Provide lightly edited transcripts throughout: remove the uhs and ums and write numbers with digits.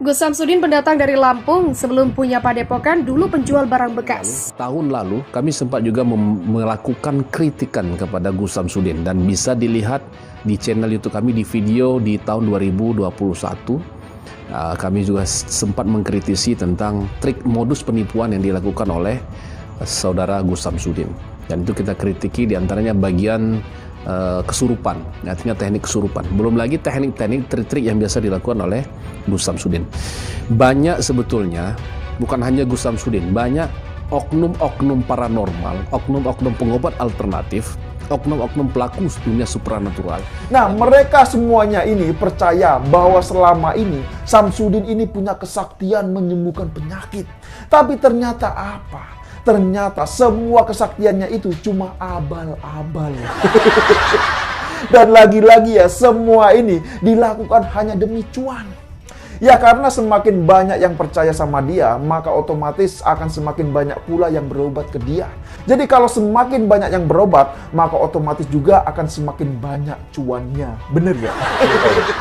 Gus Samsudin pendatang dari Lampung, sebelum punya padepokan dulu penjual barang bekas. Tahun lalu kami sempat juga melakukan kritikan kepada Gus Samsudin dan bisa dilihat di channel YouTube kami di video di tahun 2021. Kami juga sempat mengkritisi tentang trik modus penipuan yang dilakukan oleh saudara Gus Samsudin. Dan itu kita kritiki diantaranya bagian kesurupan, artinya teknik kesurupan. Belum lagi teknik-teknik trik-trik yang biasa dilakukan oleh Gus Samsudin. Banyak sebetulnya, bukan hanya Gus Samsudin, banyak oknum-oknum paranormal, oknum-oknum pengobat alternatif, oknum-oknum pelaku dunia supranatural. Nah, mereka semuanya ini percaya bahwa selama ini Samsudin ini punya kesaktian menyembuhkan penyakit. Tapi ternyata apa? Ternyata semua kesaktiannya itu cuma abal-abal. Dan lagi-lagi ya, semua ini dilakukan hanya demi cuan. Ya karena semakin banyak yang percaya sama dia, maka otomatis akan semakin banyak pula yang berobat ke dia. Jadi kalau semakin banyak yang berobat, maka otomatis juga akan semakin banyak cuannya. Bener gak?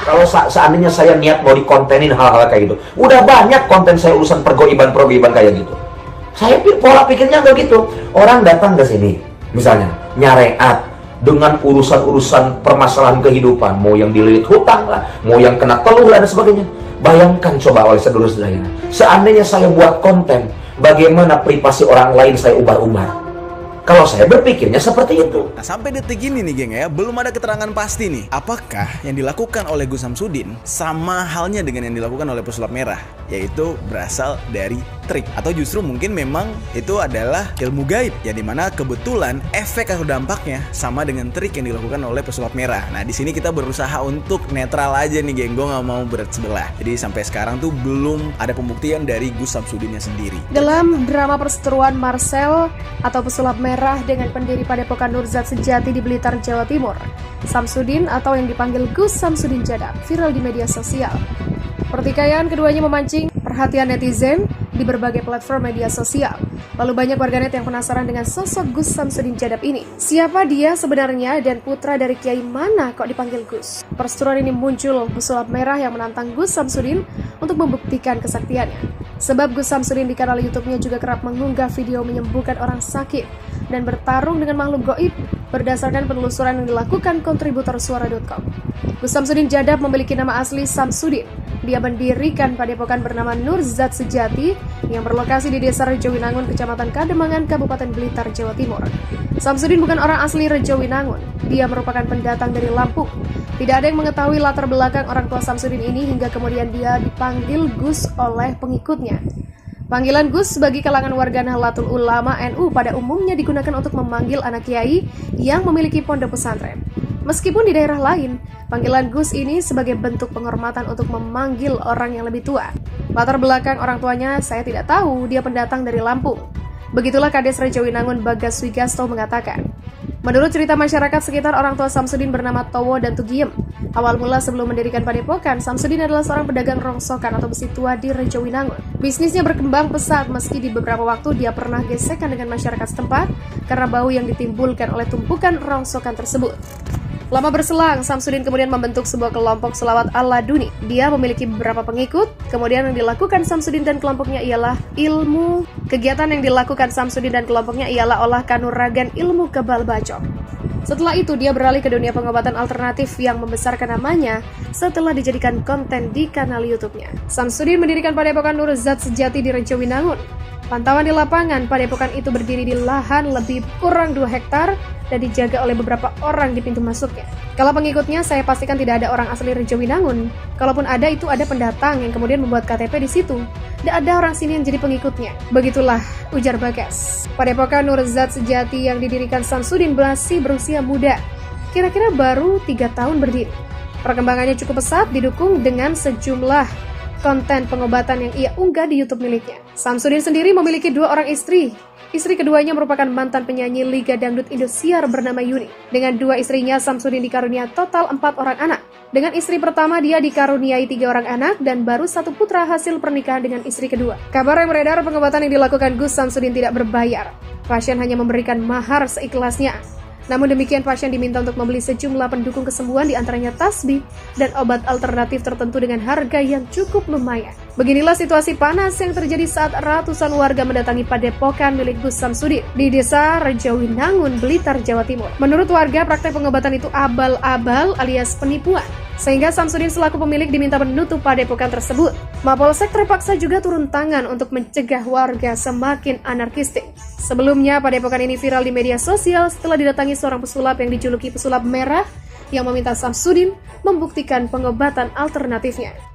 Kalau seandainya saya niat mau dikontenin hal-hal kayak gitu, udah banyak konten saya urusan pergoiban kayak gitu. Saya pola pikirnya begitu. Orang datang ke sini, misalnya nyareat dengan urusan-urusan permasalahan kehidupan, mau yang dililit hutang lah, mau yang kena teluh dan sebagainya. Bayangkan coba oleh saudara-saudara, seandainya saya buat konten, bagaimana privasi orang lain saya umbar-umbar. Kalau saya berpikirnya seperti itu. Nah, sampai detik ini nih geng ya, belum ada keterangan pasti nih. Apakah yang dilakukan oleh Gus Samsudin sama halnya dengan yang dilakukan oleh pesulap merah, yaitu berasal dari trik, atau justru mungkin memang itu adalah ilmu gaib, ya dimana kebetulan efek atau dampaknya sama dengan trik yang dilakukan oleh pesulap merah. Nah di sini kita berusaha untuk netral aja nih geng, gue nggak mau berat sebelah. Jadi sampai sekarang tuh belum ada pembuktian dari Gus Samsudinnya sendiri. Dalam drama perseteruan Marcel atau pesulap merah dengan pendiri padepokan Nurzat Sejati di Blitar, Jawa Timur, Samsudin atau yang dipanggil Gus Samsudin Jadab viral di media sosial. Pertikaian keduanya memancing perhatian netizen di berbagai platform media sosial. Lalu banyak warganet yang penasaran dengan sosok Gus Samsudin Jadab ini. Siapa dia sebenarnya dan putra dari kiai mana kok dipanggil Gus? Perseteruan ini muncul pesulap merah yang menantang Gus Samsudin untuk membuktikan kesaktiannya. Sebab Gus Samsudin di kanal YouTube-nya juga kerap mengunggah video menyembuhkan orang sakit dan bertarung dengan makhluk gaib berdasarkan penelusuran yang dilakukan kontributor suara.com. Gus Samsudin Jadab memiliki nama asli Samsudin. Dia mendirikan padepokan bernama Nurzat Sejati yang berlokasi di Desa Rejowinangun, Kecamatan Kademangan, Kabupaten Blitar, Jawa Timur. Samsudin bukan orang asli Rejowinangun. Dia merupakan pendatang dari Lampung. Tidak ada yang mengetahui latar belakang orang tua Samsudin ini hingga kemudian dia dipanggil Gus oleh pengikutnya. Panggilan Gus bagi kalangan warga Nahdlatul Ulama NU pada umumnya digunakan untuk memanggil anak kiai yang memiliki pondok pesantren. Meskipun di daerah lain, panggilan Gus ini sebagai bentuk penghormatan untuk memanggil orang yang lebih tua. Latar belakang orang tuanya saya tidak tahu, dia pendatang dari Lampung. Begitulah Kades Rejowinangun Bagas Wigasto mengatakan. Menurut cerita masyarakat sekitar, orang tua Samsudin bernama Towo dan Tugiem. Awal mula sebelum mendirikan padepokan, Samsudin adalah seorang pedagang rongsokan atau besi tua di Rejowinangun. Bisnisnya berkembang pesat meski di beberapa waktu dia pernah gesekan dengan masyarakat setempat karena bau yang ditimbulkan oleh tumpukan rongsokan tersebut. Lama berselang, Samsudin kemudian membentuk sebuah kelompok selawat Al-Laduni. Dia memiliki beberapa pengikut, kemudian yang dilakukan Samsudin dan kelompoknya ialah ilmu. Kegiatan yang dilakukan Samsudin dan kelompoknya ialah olah kanuragan ilmu kebal bacok. Setelah itu, dia beralih ke dunia pengobatan alternatif yang membesarkan namanya setelah dijadikan konten di kanal YouTube-nya. Samsudin mendirikan padepokan Nurzat Sejati di Rejowinangun. Pantauan di lapangan, padepokan itu berdiri di lahan lebih kurang 2 hektar dan dijaga oleh beberapa orang di pintu masuknya. Kalau pengikutnya, saya pastikan tidak ada orang asli Rejowinangun. Kalaupun ada, itu ada pendatang yang kemudian membuat KTP di situ. Tidak ada orang sini yang jadi pengikutnya. Begitulah ujar Bagas. Padepokan Nurzat Sejati yang didirikan Samsudin masih berusia muda. Kira-kira baru 3 tahun berdiri. Perkembangannya cukup pesat, didukung dengan sejumlah konten pengobatan yang ia unggah di YouTube miliknya. Samsudin sendiri memiliki 2 orang istri. Istri keduanya merupakan mantan penyanyi Liga Dangdut Indosiar bernama Yuni. Dengan 2 istrinya, Samsudin dikarunia total 4 orang anak. Dengan istri pertama, dia dikaruniai 3 orang anak dan baru 1 putra hasil pernikahan dengan istri kedua. Kabar yang beredar, pengobatan yang dilakukan Gus Samsudin tidak berbayar. Pasien hanya memberikan mahar seikhlasnya. Namun demikian, pasien diminta untuk membeli sejumlah pendukung kesembuhan, diantaranya tasbih dan obat alternatif tertentu dengan harga yang cukup lumayan. Beginilah situasi panas yang terjadi saat ratusan warga mendatangi padepokan milik Gus Samsudin di Desa Rejowinangun, Blitar, Jawa Timur. Menurut warga, praktek pengobatan itu abal-abal alias penipuan, sehingga Samsudin selaku pemilik diminta menutup padepokan tersebut. Mapolsek terpaksa juga turun tangan untuk mencegah warga semakin anarkistik. Sebelumnya, padepokan ini viral di media sosial setelah didatangi seorang pesulap yang dijuluki pesulap merah yang meminta Samsudin membuktikan pengobatan alternatifnya.